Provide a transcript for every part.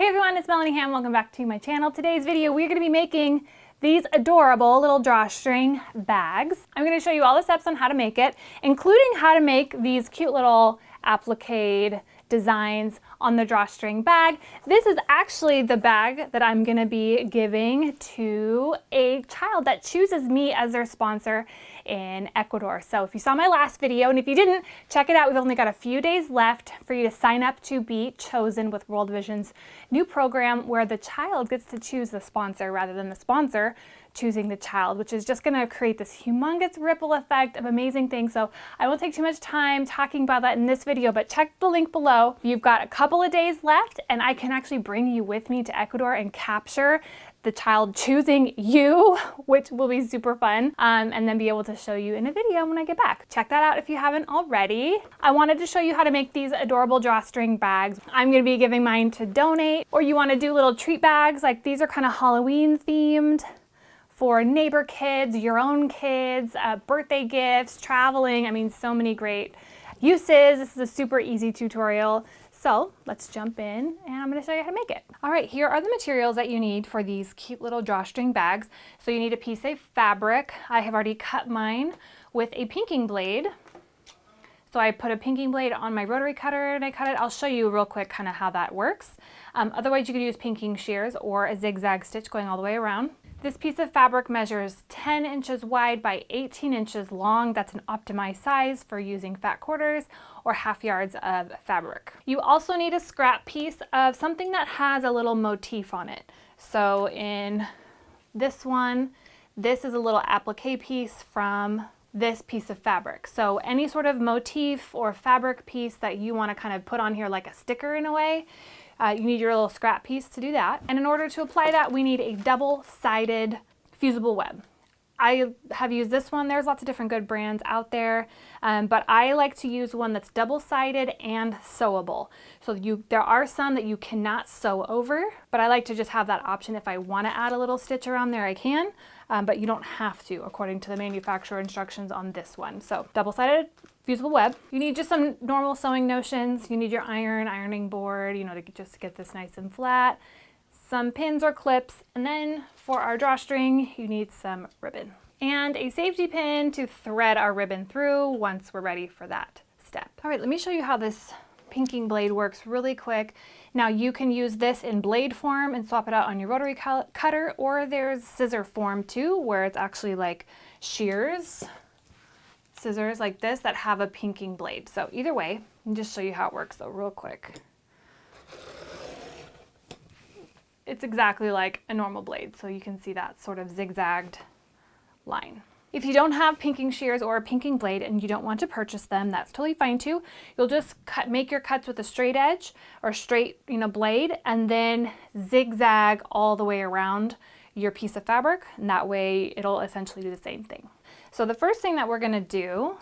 Hey everyone, it's Melanie. Welcome back to my channel. Today's video, we're going to be making these adorable little drawstring bags. I'm going to show you all the steps on how to make it, including how to make these cute little appliqué designs on the drawstring bag. This is actually the bag that I'm going to be giving to a child that chooses me as their sponsor in Ecuador. So if you saw my last video, and if you didn't, check it out. We've only got a few days left for you to sign up to be chosen with World Vision's new program where the child gets to choose the sponsor rather than the sponsor choosing the child, which is just going to create this humongous ripple effect of amazing things. So I won't take too much time talking about that in this video, but check the link below. You've got a couple of days left and I can actually bring you with me to Ecuador and capture the child choosing you, which will be super fun, and then be able to show you in a video when I get back. Check that out if you haven't already. I wanted to show you how to make these adorable drawstring bags. I'm going to be giving mine to donate, or you want to do little treat bags, like these are kind of Halloween themed for neighbor kids, your own kids, birthday gifts, traveling. I mean, so many great uses. This is a super easy tutorial. So let's jump in and I'm going to show you how to make it. All right, here are the materials that you need for these cute little drawstring bags. So you need a piece of fabric. I have already cut mine with a pinking blade. So I put a pinking blade on my rotary cutter and I cut it. I'll show you real quick kind of how that works. Otherwise you could use pinking shears or a zigzag stitch going all the way around. This piece of fabric measures 10 inches wide by 18 inches long. That's an optimized size for using fat quarters or half yards of fabric. You also need a scrap piece of something that has a little motif on it. So in this one, this is a little applique piece from this piece of fabric. So any sort of motif or fabric piece that you want to kind of put on here like a sticker in a way, you need your little scrap piece to do that. And in order to apply that, we need a double-sided fusible web. I have used this one. There's lots of different good brands out there, but I like to use one that's double-sided and sewable. So there are some that you cannot sew over, but I like to just have that option. If I want to add a little stitch around there, I can, but you don't have to according to the manufacturer instructions on this one. So double-sided fusible web. You need just some normal sewing notions. You need your ironing board, you know, to just get this nice and flat, some pins or clips, and then for our drawstring, you need some ribbon and a safety pin to thread our ribbon through once we're ready for that step. All right, let me show you how this pinking blade works really quick. Now you can use this in blade form and swap it out on your rotary cutter, or there's scissor form too, where it's actually like scissors like this that have a pinking blade. So either way, I'll just show you how it works though real quick. It's exactly like a normal blade, so you can see that sort of zigzagged line. If you don't have pinking shears or a pinking blade and you don't want to purchase them, that's totally fine too. You'll just make your cuts with a straight edge or straight, blade, and then zigzag all the way around your piece of fabric, and that way it'll essentially do the same thing. So the first thing that we're going to do,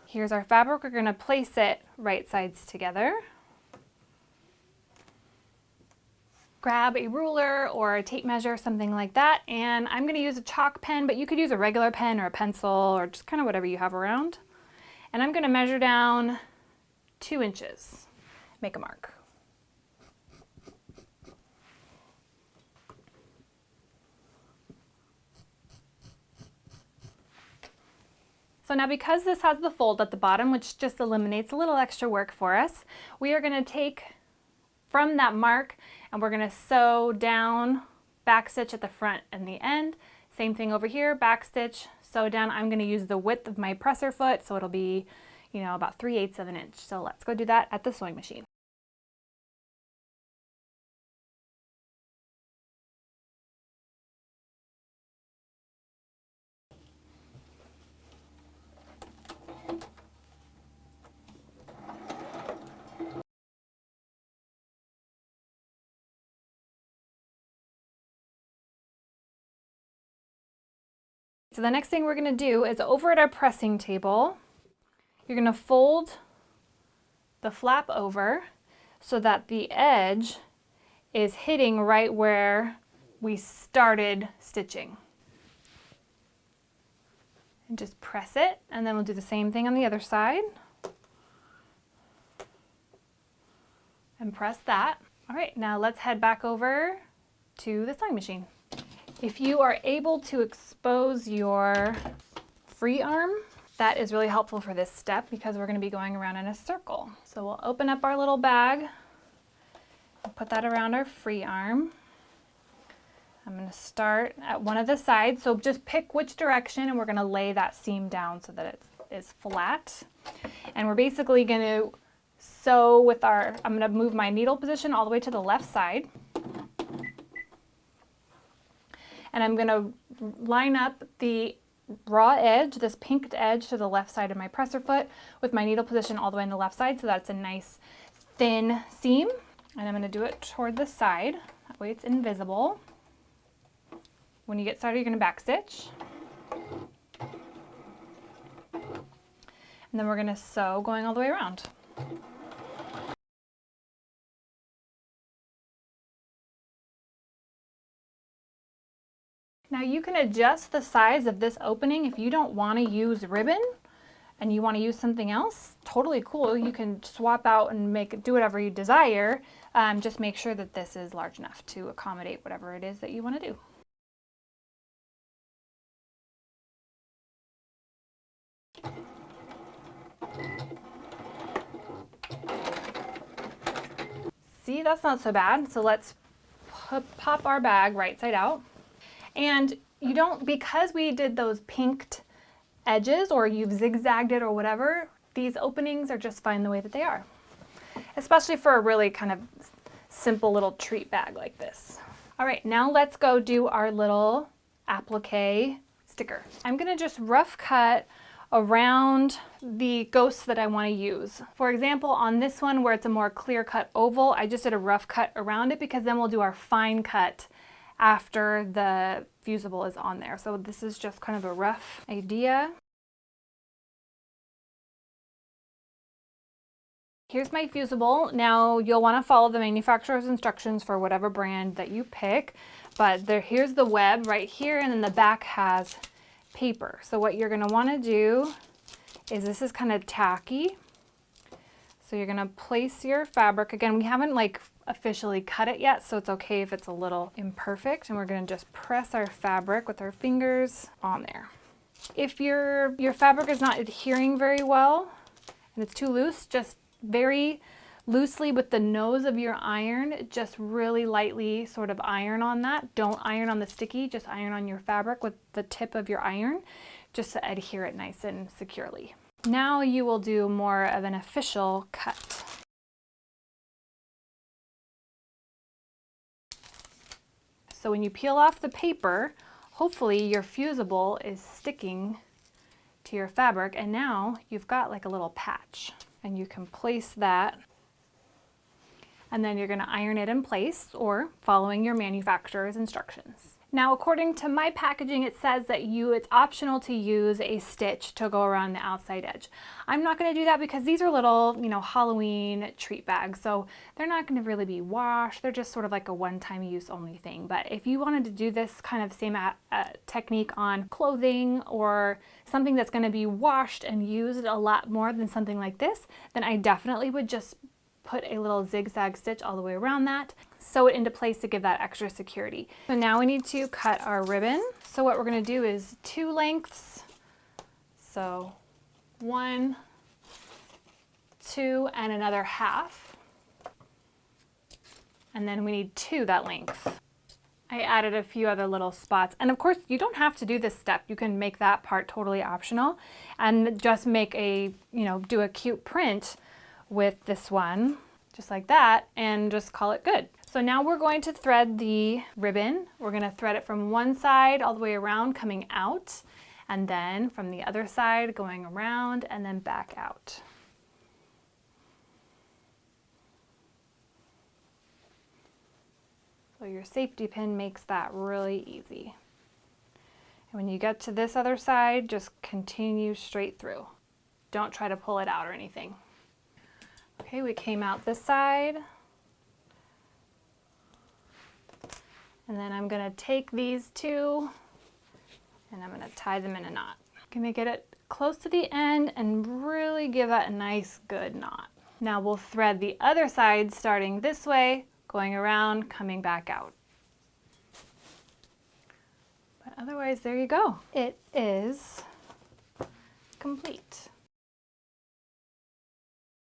here's our fabric. We're going to place it right sides together. Grab a ruler or a tape measure, something like that, and I'm going to use a chalk pen, but you could use a regular pen or a pencil or just kind of whatever you have around. And I'm going to measure down 2 inches. Make a mark. So now because this has the fold at the bottom, which just eliminates a little extra work for us, we are going to take from that mark and we're going to sew down, back stitch at the front and the end. Same thing over here, back stitch, sew down. I'm going to use the width of my presser foot, so it'll be, about 3/8 of an inch. So let's go do that at the sewing machine. So the next thing we're going to do is over at our pressing table, you're going to fold the flap over so that the edge is hitting right where we started stitching. And just press it, and then we'll do the same thing on the other side. And press that. All right, now let's head back over to the sewing machine. If you are able to expose your free arm, that is really helpful for this step because we're going to be going around in a circle. So we'll open up our little bag and put that around our free arm. I'm going to start at one of the sides, so just pick which direction and we're going to lay that seam down so that it is flat. And we're basically going to sew with I'm going to move my needle position all the way to the left side. And I'm going to line up the raw edge, this pinked edge to the left side of my presser foot with my needle position all the way on the left side, so that's a nice thin seam. And I'm going to do it toward the side, that way it's invisible. When you get started, you're going to back stitch. And then we're going to sew going all the way around. Now you can adjust the size of this opening if you don't want to use ribbon and you want to use something else. Totally cool. You can swap out and do whatever you desire. Just make sure that this is large enough to accommodate whatever it is that you want to do. See, that's not so bad. So let's pop our bag right side out. And you don't, because we did those pinked edges or you've zigzagged it or whatever, these openings are just fine the way that they are. Especially for a really kind of simple little treat bag like this. All right, now let's go do our little applique sticker. I'm gonna just rough cut around the ghosts that I want to use. For example, on this one where it's a more clear-cut oval, I just did a rough cut around it because then we'll do our fine cut after the fusible is on there. So this is just kind of a rough idea. Here's my fusible. Now you'll want to follow the manufacturer's instructions for whatever brand that you pick, but here's the web right here, and then the back has paper. So what you're going to want to do is, this is kind of tacky, so you're going to place your fabric. Again, we haven't officially cut it yet, so it's okay if it's a little imperfect, and we're going to just press our fabric with our fingers on there. If your fabric is not adhering very well and it's too loose, just very loosely with the nose of your iron, just really lightly sort of iron on that. Don't iron on the sticky, just iron on your fabric with the tip of your iron just to adhere it nice and securely. Now you will do more of an official cut. So when you peel off the paper, hopefully your fusible is sticking to your fabric, and now you've got like a little patch, and you can place that, and then you're going to iron it in place or following your manufacturer's instructions. Now, according to my packaging, it says that it's optional to use a stitch to go around the outside edge. I'm not going to do that because these are little, Halloween treat bags, so they're not going to really be washed. They're just sort of like a one-time use only thing. But if you wanted to do this kind of same technique on clothing or something that's going to be washed and used a lot more than something like this, then I definitely would just put a little zigzag stitch all the way around that, sew it into place to give that extra security. So now we need to cut our ribbon. So what we're going to do is 2 lengths. So 1, 2, and another half. And then we need 2 that length. I added a few other little spots. And of course, you don't have to do this step. You can make that part totally optional and just make do a cute print with this one, just like that, and just call it good. So now we're going to thread the ribbon. We're going to thread it from one side all the way around, coming out, and then from the other side going around and then back out. So your safety pin makes that really easy. And when you get to this other side, just continue straight through. Don't try to pull it out or anything. Okay, we came out this side. And then I'm going to take these 2 and I'm going to tie them in a knot. I'm going to get it close to the end and really give that a nice good knot. Now we'll thread the other side starting this way, going around, coming back out. But otherwise, there you go. It is complete.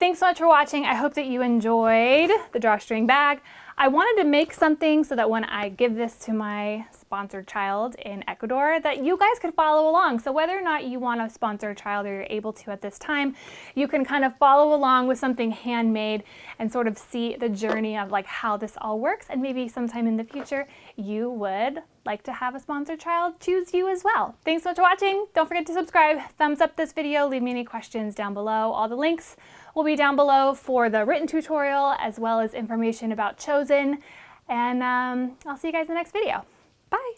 Thanks so much for watching. I hope that you enjoyed the drawstring bag. I wanted to make something so that when I give this to my sponsored child in Ecuador, that you guys could follow along. So whether or not you want to sponsor a child or you're able to at this time, you can kind of follow along with something handmade and sort of see the journey of like how this all works. And maybe sometime in the future, you would like to have a sponsored child choose you as well. Thanks so much for watching. Don't forget to subscribe, thumbs up this video, leave me any questions down below. All the links will be down below for the written tutorial as well as information about Chosen. And I'll see you guys in the next video. Bye.